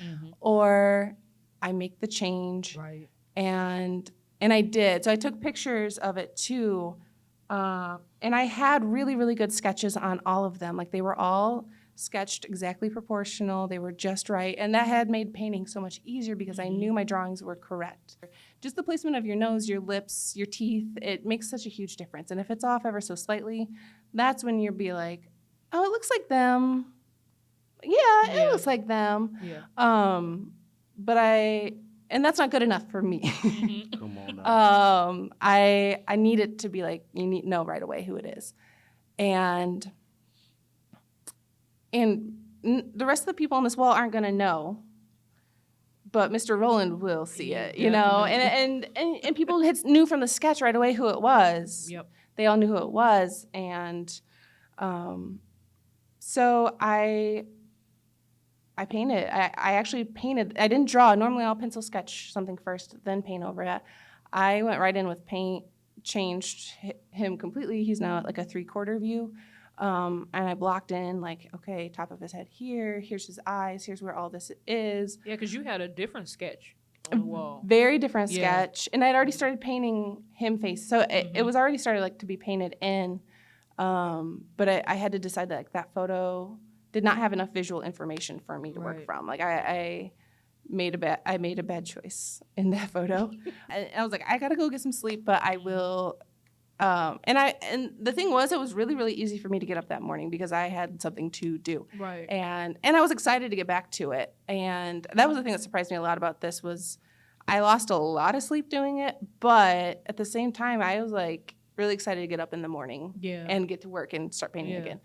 or I make the change. Right. And I did. So I took pictures of it too. And I had really, really good sketches on all of them. Like, they were all sketched exactly proportional. They were just right. And that had made painting so much easier because I knew my drawings were correct. Just the placement of your nose, your lips, your teeth, it makes such a huge difference. And if it's off ever so slightly, that's when you'll be like, oh, it looks like them. Yeah, it looks like them. Yeah. And that's not good enough for me. Come on now. I need it to be like, you need to know right away who it is. And the rest of the people on this wall aren't going to know, but Mr. Rowland will see it, you know? And people knew from the sketch right away who it was. Yep. They all knew who it was. And so I painted. I actually painted. I didn't draw. Normally I'll pencil sketch something first, then paint over it. I went right in with paint, changed him completely. He's now at like a 3/4 view. And I blocked in like, okay, top of his head here, here's his eyes, here's where all this is. Yeah, because you had a different sketch on the wall. Very different sketch. And I'd already started painting him face. So it was already started like to be painted in. But I had to decide that like, that photo did not have enough visual information for me to work from. Like I made a bad choice in that photo. And I was like, I gotta go get some sleep, but I will. And the thing was, it was really, really easy for me to get up that morning because I had something to do. Right. And I was excited to get back to it. And that was the thing that surprised me a lot about this was I lost a lot of sleep doing it, but at the same time, I was like really excited to get up in the morning and get to work and start painting again.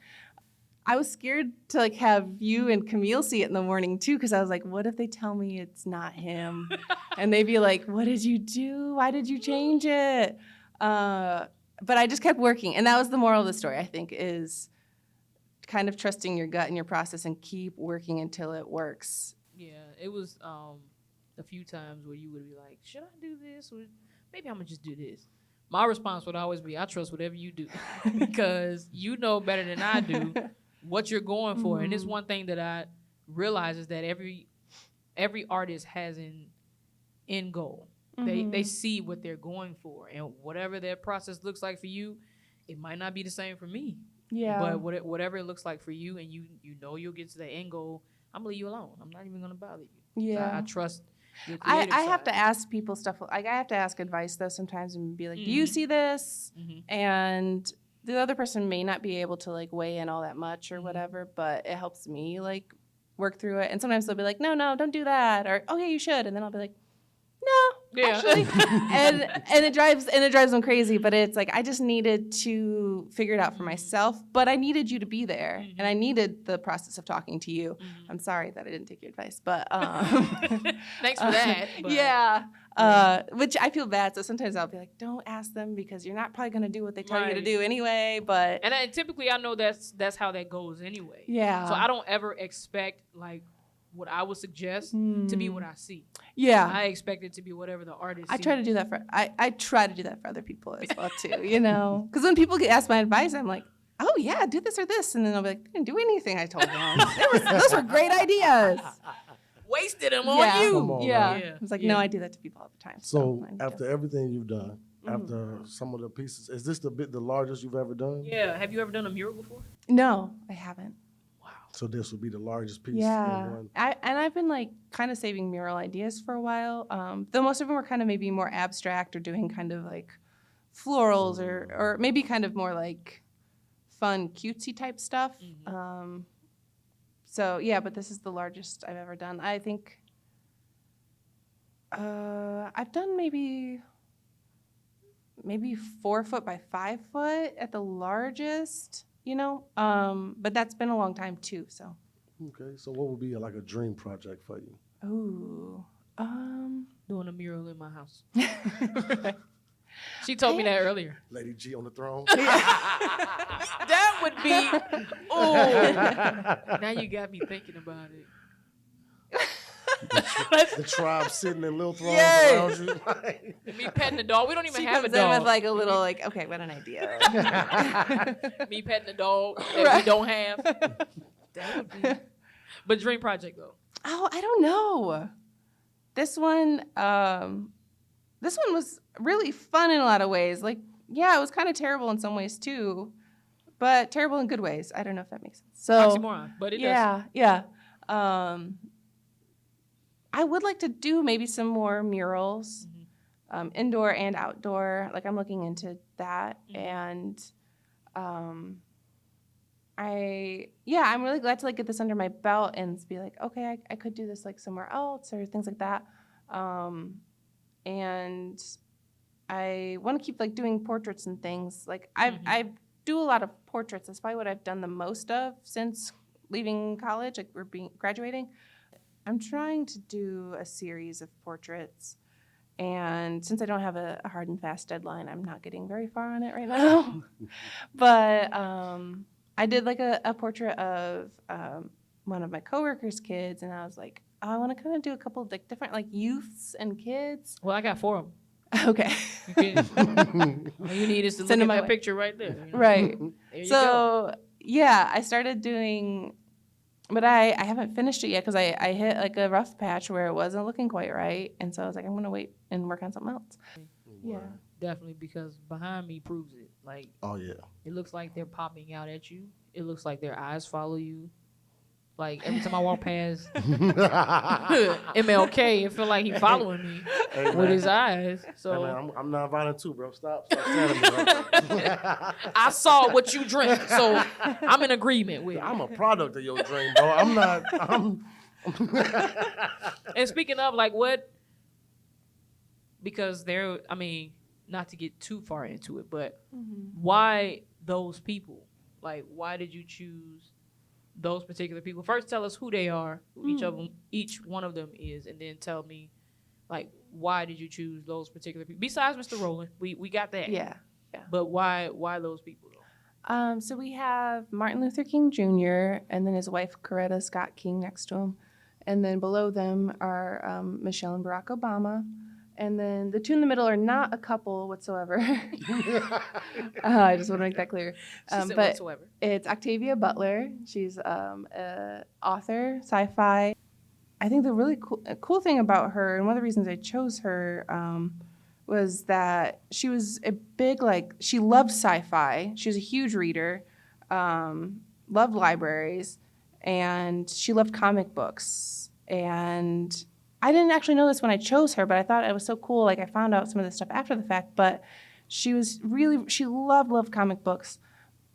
I was scared to like have you and Camille see it in the morning too, because I was like, what if they tell me it's not him? And they'd be like, what did you do? Why did you change it? But I just kept working. And that was the moral of the story, I think, is kind of trusting your gut and your process and keep working until it works. Yeah, it was a few times where you would be like, should I do this? Or maybe I'm going to just do this. My response would always be, I trust whatever you do because you know better than I do what you're going for. And it's one thing that I realize is that every artist has an end goal. They see what they're going for, and whatever their process looks like for you, it might not be the same for me. Yeah. But whatever it looks like for you, and you know you'll get to the end goal, I'm gonna leave you alone. I'm not even gonna bother you. Yeah. So I trust your I creative have side. to ask people stuff. Like, I have to ask advice, though, sometimes and be like, do you see this? And the other person may not be able to, like, weigh in all that much or whatever, but it helps me, like, work through it. And sometimes they'll be like, no, don't do that. Or, okay, you should. And then I'll be like, no, Yeah. actually. and it drives them crazy. But it's like, I just needed to figure it out for myself. But I needed you to be there. And I needed the process of talking to you. I'm sorry that I didn't take your advice. But Thanks for that. But yeah. Which I feel bad. So sometimes I'll be like, don't ask them because you're not probably going to do what they tell you to Right. do anyway. But And typically I know that's how that goes anyway. yeah. So I don't ever expect like what I would suggest to be what I see. Yeah. I expect it to be whatever the artist I try to sees. do that for I try to do that for other people as well too, you know, because when people get asked my advice, I'm like, oh yeah, do this or this, and then they'll be like, I didn't do anything I told them. Those were great ideas. Wasted them Yeah. on you. Come on, Yeah. Yeah. It's like, Yeah. no, I do that to people all the time. So I need after to. everything you've done, after some of the pieces, is this the largest you've ever done? Yeah. Have you ever done a mural before? No, I haven't. So this would be the largest piece Yeah, in one. I've been like kind of saving mural ideas for a while. Though most of them were kind of maybe more abstract or doing kind of like florals or maybe kind of more like fun cutesy type stuff. So yeah, but this is the largest I've ever done. I think I've done maybe 4 foot by 5 foot at the largest. You know, but that's been a long time too. So. Okay, so what would be like a dream project for you? Ooh. Doing a mural in my house. She told me that earlier. Lady G on the throne? That would be. Oh. Now you got me thinking about it. The tribe sitting in little thrones Yay. around you. Me petting the dog. We don't even She have a comes in dog. with like a little like, okay, what an idea. Me petting the dog that we don't have. That would be. But dream project though. Oh, I don't know. This one was really fun in a lot of ways. Like, yeah, it was kind of terrible in some ways too, but terrible in good ways. I don't know if that makes sense. So Oxymoron, but it does. yeah. I would like to do maybe some more murals, indoor and outdoor. Like, I'm looking into that, and I'm really glad to like get this under my belt and be like, okay, I could do this like somewhere else or things like that. And I want to keep like doing portraits and things. Like, I do a lot of portraits. That's probably what I've done the most of since leaving college, like graduating. I'm trying to do a series of portraits, and since I don't have a hard and fast deadline, I'm not getting very far on it right now. But I did like a portrait of one of my coworkers' kids, and I was like, oh, I want to kind of do a couple of like different like youths and kids. Well, I got 4 of them. Okay. All you need is to Send look them at my that way. picture right there. You know? Right. There you go. So yeah, I started doing, but I haven't finished it yet because I hit like a rough patch where it wasn't looking quite right, and so I was like, I'm gonna wait and work on something else. Yeah. Definitely, because behind me proves it. Like, Oh, yeah. it looks like they're popping out at you. It looks like their eyes follow you. Like, every time I walk past MLK, it feel like he following me Hey, with man. his eyes. Hey, So man, I'm non-violent too, bro. Stop standing me right there. I saw what you drink, so I'm in agreement with it. I'm a product of your dream, bro. I'm And speaking of, like, what? Because not to get too far into it, but why those people? Like, why did you choose those particular people? First, tell us who they are, who each one of them is, and then tell me, like, why did you choose those particular people? Besides Mr. Rowland, we got that. Yeah. But why those people though? So we have Martin Luther King Jr. and then his wife Coretta Scott King next to him, And then below them are Michelle and Barack Obama. And then the two in the middle are not a couple whatsoever. I just want to make that clear. She said But whatsoever. it's Octavia Butler. She's an author, sci-fi. I think the really cool thing about her, and one of the reasons I chose her, was that she was a big, she loved sci-fi. She was a huge reader, loved libraries, and she loved comic books. And I didn't actually know this when I chose her, but I thought it was so cool. Like, I found out some of this stuff after the fact, but she loved comic books,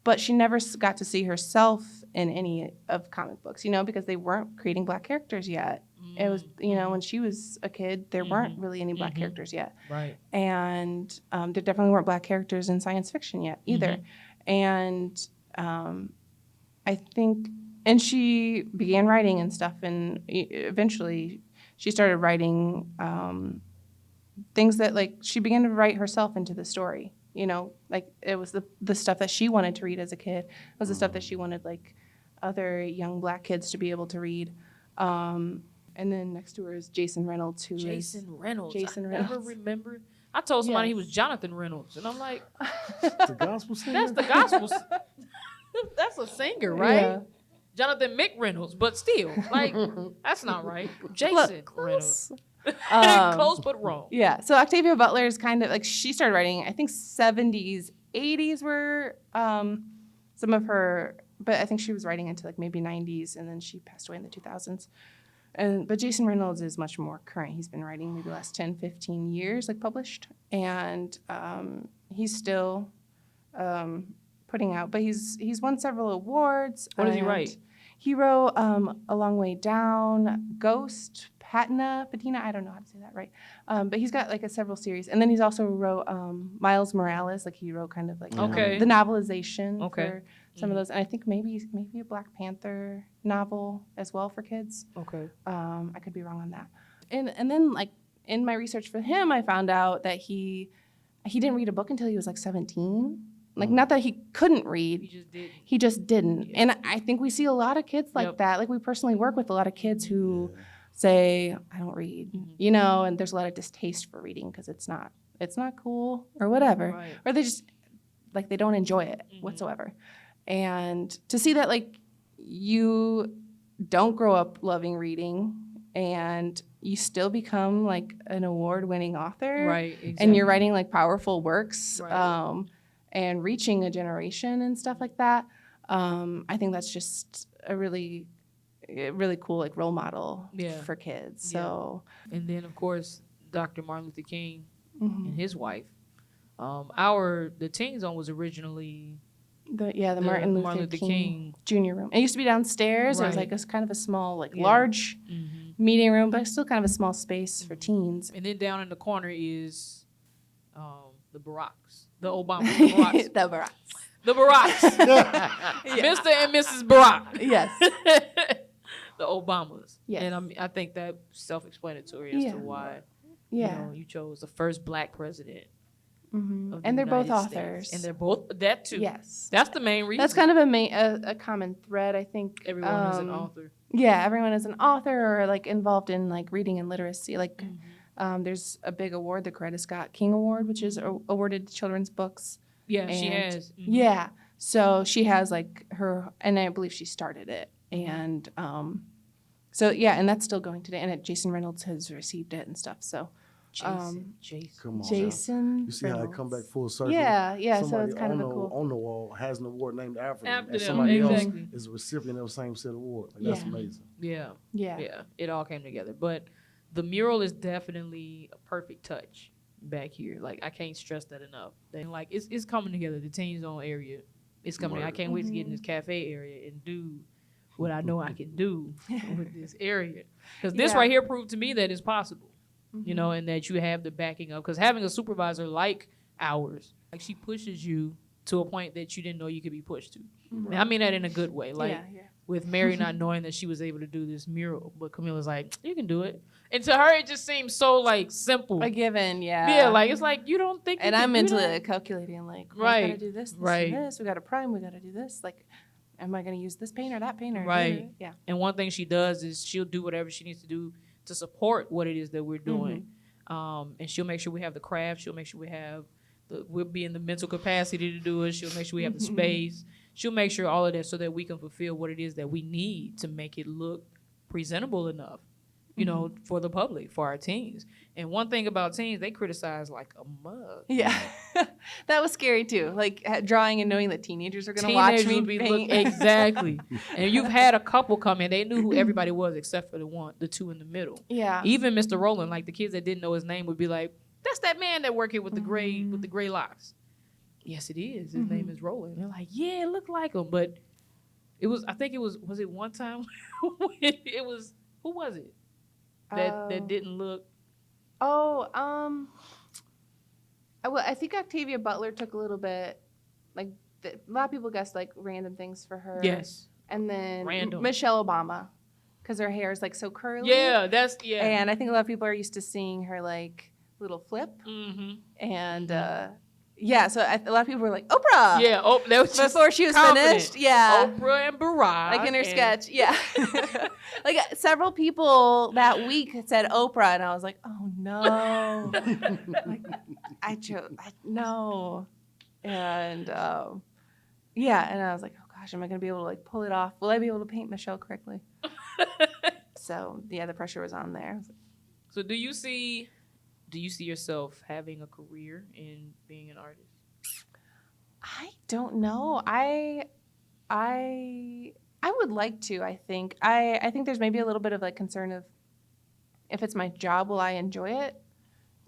but she never got to see herself in any of comic books, because they weren't creating Black characters yet. It was, when she was a kid, there weren't really any Black characters yet. Right. And there definitely weren't Black characters in science fiction yet either. And I think, and she began writing and stuff, and eventually she started writing things that, she began to write herself into the story. It was the stuff that she wanted to read as a kid. It was the stuff that she wanted, other young Black kids to be able to read. And then next to her is Jason Reynolds, Jason Reynolds. I never Reynolds. remember. I told somebody he Yes. was Jonathan Reynolds, and I'm like, The gospel singer? that's the gospel. That's a singer, right? Yeah. Jonathan McReynolds, but still, that's not right. Jason Close. Reynolds. Close but wrong. Yeah. So Octavia Butler is kind of she started writing, I think 70s, 80s were some of her, but I think she was writing into maybe 90s, and then she passed away in the 2000s. But Jason Reynolds is much more current. He's been writing maybe the last 10, 15 years, published. And he's still putting out, but he's won several awards. What does he write? He wrote A Long Way Down, Ghost, Patina, I don't know how to say that right. But he's got several series. And then he's also wrote Miles Morales, he wrote kind of Okay. the novelization Okay. for some of those. And I think maybe a Black Panther novel as well for kids. Okay. I could be wrong on that. And then in my research for him, I found out that he didn't read a book until he was 17. Not that he couldn't read, He just did. he just didn't. Yeah. And I think we see a lot of kids like Yep. that. We personally work with a lot of kids who say, I don't read, and there's a lot of distaste for reading because it's not cool or whatever. Right. Or they just they don't enjoy it whatsoever. And to see that you don't grow up loving reading and you still become an award-winning author. Right. Exactly. And you're writing powerful works. Right. And reaching a generation and stuff like that. I think that's just a really cool role model for kids. So, And then of course Dr. Martin Luther King mhm. and his wife. The Teen Zone was originally the Martin Luther King Jr. room. It used to be downstairs. It was Right. a kind of a small Yeah. large Mhm. meeting room, but still kind of a small space for teens. And then down in the corner is the Baracks, the Obamas, the Baracks, The Baracks. the Baracks, Mr. and Mrs. Barack, Yes. the Obamas. Yes. And I think that's self-explanatory as Yeah. to why Yeah. you chose the first Black president. Mhm. Of the And they're both United States. authors. And they're both that too. Yes. That's the main reason. That's kind of a common thread, I think. Everyone is an author. Yeah, everyone is an author or involved in reading and literacy. There's a big award, the Coretta Scott King Award, which is awarded to children's books. Yeah, she And- has. Mhm. Yeah, so she has her, and I believe she started it, and so yeah, and that's still going today. And Jason Reynolds has received it and stuff. So Jason. Come on, now. Jason, You see how it come back full circle? Yeah, so Somebody it's kind of on a cool. on the wall has an award named after them, After and them, somebody exactly. else is a recipient of the same set of award. That's Yeah. amazing. Yeah. Yeah, Yeah, it all came together. But the mural is definitely a perfect touch back here. I can't stress that enough. And it's coming together. The Teen Zone area is coming. I can't wait to get in this cafe area and do what I know I can do with this area. Because this Yeah. right here proved to me that it's possible. Mm-hmm. And that you have the backing up. Because having a supervisor like ours, she pushes you to a point that you didn't know you could be pushed to. And I mean that in a good way. yeah. With Mary not knowing that she was able to do this mural, but Camilla's like, you can do it. And to her, it just seems so simple. A given, yeah. Yeah, it's you don't think. And you I'm can do mentally that? calculating, we Right, gotta do this, right. and this. We got a prime. We gotta do this. am I going to use this paint or that paint? Or Right. Yeah. And one thing she does is she'll do whatever she needs to do to support what it is that we're doing. And she'll make sure we have the craft. She'll make sure we'll be in the mental capacity to do it. She'll make sure we have the space. She'll make sure all of that so that we can fulfill what it is that we need to make it look presentable enough, you know, for the public, for our teens. And one thing about teens, they criticize like a mug. Yeah. That was scary too. Like drawing and knowing that teenagers are going to watch me paint. Exactly. And you've had a couple come in. They knew who everybody was except for the two in the middle. Yeah. Even Mr. Rowland, like the kids that didn't know his name would be like, that's that man that worked here with the gray locks. Yes, it is. His name is Rowland. They're like, yeah, it looked like him. But I think it was it one time? It was, who was it? That didn't look. I think Octavia Butler took a little bit, like, a lot of people guessed, like, random things for her. Yes. And then Random. Michelle Obama, because her hair is, like, so curly. Yeah, And I think a lot of people are used to seeing her, like, little flip. Mm-hmm. And, so a lot of people were like, Oprah! Yeah, that was just before she was confident. finished. Yeah. Oprah and Barack. Like in her sketch, yeah. Like several people that week said Oprah, and I was like, oh no. Like, no. And and I was like, oh gosh, am I gonna be able to like pull it off? Will I be able to paint Michelle correctly? So yeah, the pressure was on there. So do you see yourself having a career in being an artist? I don't know. I would like to, I think. I think there's maybe a little bit of like concern of if it's my job, will I enjoy it?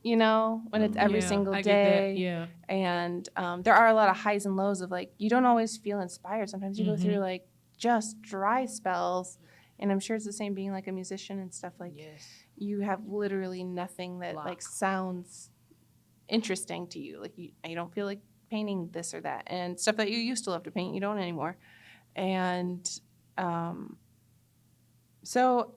You know, when it's every single I day. Get that. Yeah. And there are a lot of highs and lows of like, you don't always feel inspired. Sometimes you go through like just dry spells. And I'm sure it's the same being like a musician and stuff. Like, Yes. you have literally nothing that like sounds interesting to you. Like you don't feel like painting this or that, and stuff that you used to love to paint, you don't anymore. And so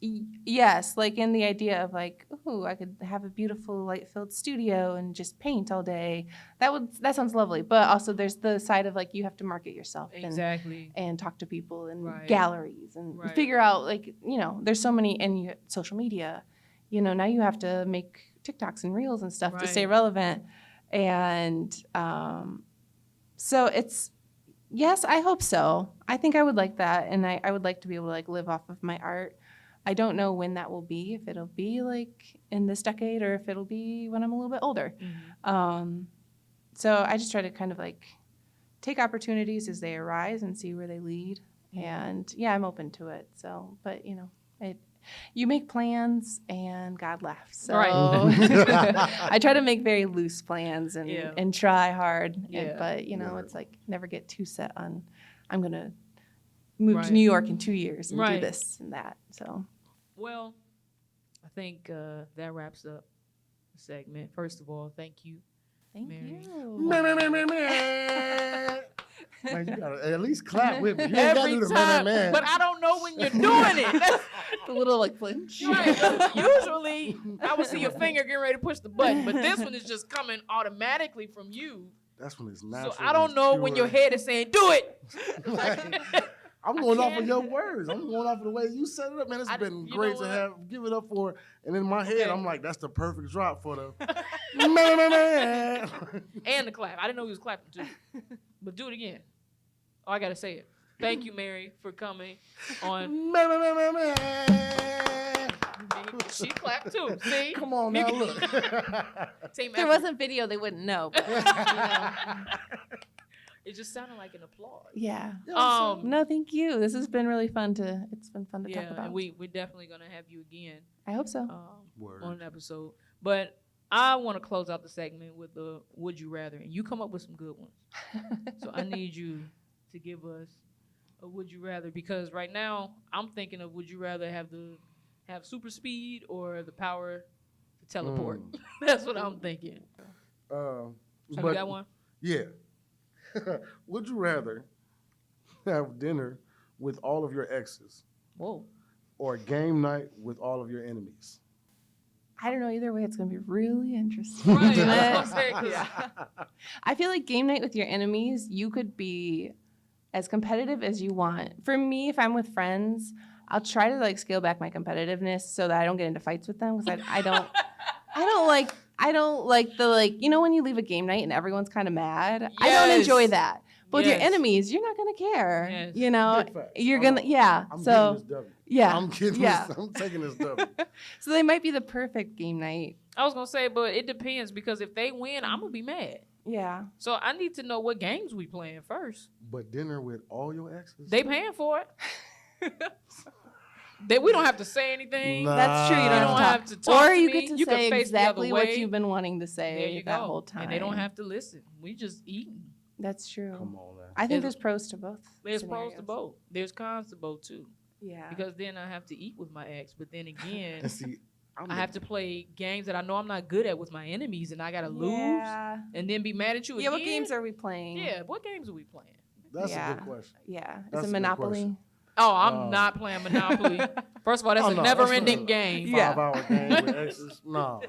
yes, like in the idea of like, ooh, I could have a beautiful light-filled studio and just paint all day. That sounds lovely. But also there's the side of like you have to market yourself Exactly. and talk to people and Right. galleries and figure out like, you know, there's so many, and social media, you know, now you have to make TikToks and reels and stuff to stay relevant. And so it's, yes, I hope so. I think I would like that. And I would like to be able to like live off of my art. I don't know when that will be, if it'll be like in this decade or if it'll be when I'm a little bit older. So I just try to kind of like take opportunities as they arise and see where they lead. And yeah, I'm open to it. So, but you know, you make plans and God laughs. So I try to make very loose plans and try hard. But you know, it's like never get too set on, I'm going to move to New York in 2 years and do this and that. So, well, I think that wraps up the segment. First of all, thank you. Thank Mary. you. Man, you gotta at least clap with me. You ain't gotta Every do the time, man. but I don't know when you're doing it. That's The little like flinch. right. Usually, I would see your finger getting ready to push the button, but this one is just coming automatically from you. That's when it's natural. So I don't know when your head is saying, "Do it." I'm going off of your words. I'm going off of the way you set it up, man. It's been you great know to give it up for. And in my head, Okay. I'm like, that's the perfect drop for the man. And the clap. I didn't know he was clapping too. But do it again. Oh, I gotta say it. Thank you, Mary, for coming on. She clapped too. See? Come on now, look. Team There effort. wasn't video, they wouldn't know. But, you know. It just sounded like an applause. Yeah. Um, No, thank you. This has been really fun to. It's been fun to talk yeah, about. and we're definitely gonna have you again I hope so. Word. on an episode. But I want to close out the segment with the "Would you rather," and you come up with some good ones. So I need you to give us a "Would you rather," because right now I'm thinking of "Would you rather have super speed or the power to teleport?" That's what I'm thinking. So you got one? Yeah. Would you rather have dinner with all of your exes Whoa. or game night with all of your enemies? I don't know. Either way, it's going to be really interesting. Right. isn't That's it? what I'm saying, 'cause I feel like game night with your enemies, you could be as competitive as you want. For me, if I'm with friends, I'll try to like scale back my competitiveness so that I don't get into fights with them because I don't like the like, you know, when you leave a game night and everyone's kind of mad. I don't Yes. enjoy that. But with your Yes. enemies, you're not gonna care. Yes. You know, Big facts. you're Oh, gonna no. yeah. I'm So getting this W. yeah, I'm getting yeah. this. I'm taking this W. So they might be the perfect game night. I was gonna say, but it depends because if they win, I'm gonna be mad. Yeah. So I need to know what games we playing first. But dinner with all your exes? They paying for it. We don't have to say anything. Nah. That's true. You You don't, don't have have to to talk. talk Or to you me. get to You can say face the other exactly what way. you've been wanting to There say you that go. whole time. And they don't have to listen. We just eating. That's true. Come on, man. I think There's- there's pros to both. There's pros to scenarios. both. There's cons to both too. Yeah. Because then I have to eat with my ex. But then again, And see, I have to play games that I know I'm not good at with my enemies, and I gotta lose Yeah. and then be mad at you Yeah. again. What games are we playing? Yeah, what games are we playing? That's Yeah. a good question. Yeah. Is That's a it good Monopoly? question. Oh, I'm Oh. not playing Monopoly. First of all, that's Oh, a no, never-ending that's game. Yeah. 5-hour game with exes? No.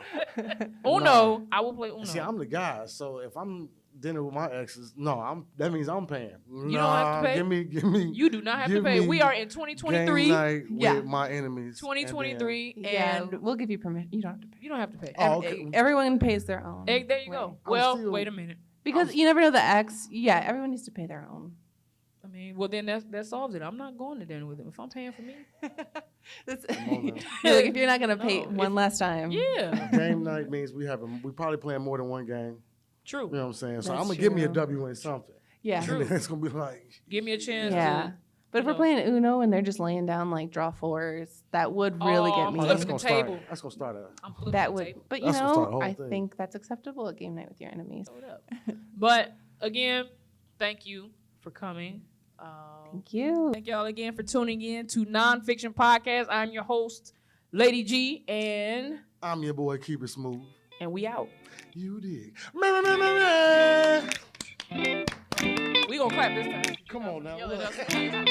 Uno, I will play Uno. See, I'm the guy, so if I'm dinner with my exes, no, that means I'm paying. You don't have to pay? Give me. You do not have to Give pay. me We are in game 2023. night Yeah. with my enemies. 2023, Yeah. and We'll give you permission. You don't have to pay. you don't have to pay. Oh, okay. Everyone pays their own. Hey, there you way. go. I'm Well, still- wait a minute. Because you never know the ex. Yeah. Everyone needs to pay their own. I mean, well, then that solves it. I'm not going to dinner with him if I'm paying for me. That's, Come on now. you're like, if you're not gonna pay No, one last time. Yeah, Game night means we probably playing more than one game. true. You know what I'm saying? So That's I'm gonna give me a true. W in something. Yeah. True. And then it's gonna be like, Give me a chance. Yeah. But if you we're know. playing Uno and they're just laying down like draw fours, that would really Oh, get I'm me. oh, flipping that's the gonna table. start. That's gonna start a. I'm flipping That the would, table. but you That's what's the know, whole I thing. think that's acceptable at game night with your enemies. Hold up. But again, thank you for coming. Thank you. Thank y'all again for tuning in to Nonfiction Podcast. I'm your host, Lady G, and I'm your boy, keep it smooth. we out. You dig? We gonna clap this time. Come on now. Yell at look. us.